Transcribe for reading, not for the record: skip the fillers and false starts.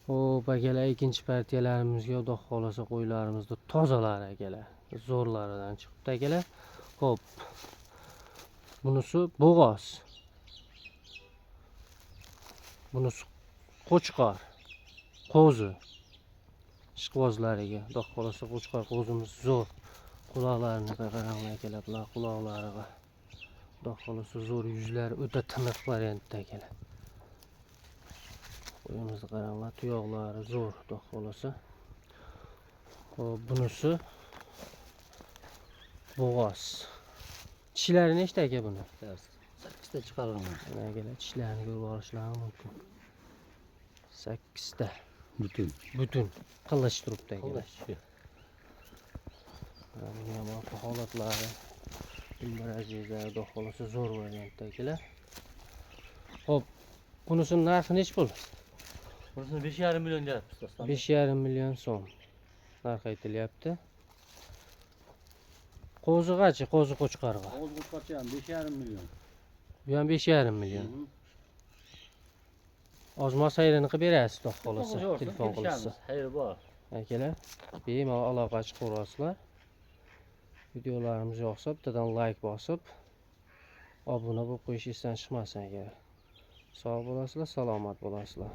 Hop akalar, ikinci partiyalarimizga Xudo xolasa qo'ylarimizni tozalar akalar. Zo'rlaridan chiqibdi akalar. Hop. Bunisi bo'g'oz. Bunisi qo'chqor. Qo'zi. Ishqibozlariga Xudo xolasa qo'chqor qo'zimiz zo'r. Quloqlarini qaranglar akalar, bular quloqlariga. Xudo xolasa zo'r, yuzlari o'ta tiniq variantda akalar. Qo'yimizni qaranglar, tuyoqlari zo'r, xudo xolasa. Hop, bunisi bo'g'oz. Tishlari nechta aka buni? 8 ta chiqarganman. Mana akalar, tishlarini ko'rib olishlari mumkin. 8 ta. Butun. Qilich turibdi akalar. Mana ham holatlari. Bir azizlar, xudo xolasa zo'r variantda akalar. Hop, bunisining narxi nech pul? Bunisini 5,5 million deyapmiz dostlar. 5,5 million so'm narx aytilyapti. Qo'zigachi, qo'zi qo'chqarga. Qo'zi qo'chqarcha ham 5,5 million. Bu ham 5,5 million. Ozma sayrini qilib berasiz, xudo xolasa, telefon qilsa. Xayr bor. Akalar, bemalol aloqa chiqaverasizlar. Videolarimiz yoqsa, bittadan like bosib, obuna bo'lib qo'yishingizdan chiqmasin akalar. Sog' bo'lasizlar, salomat bo'lasizlar.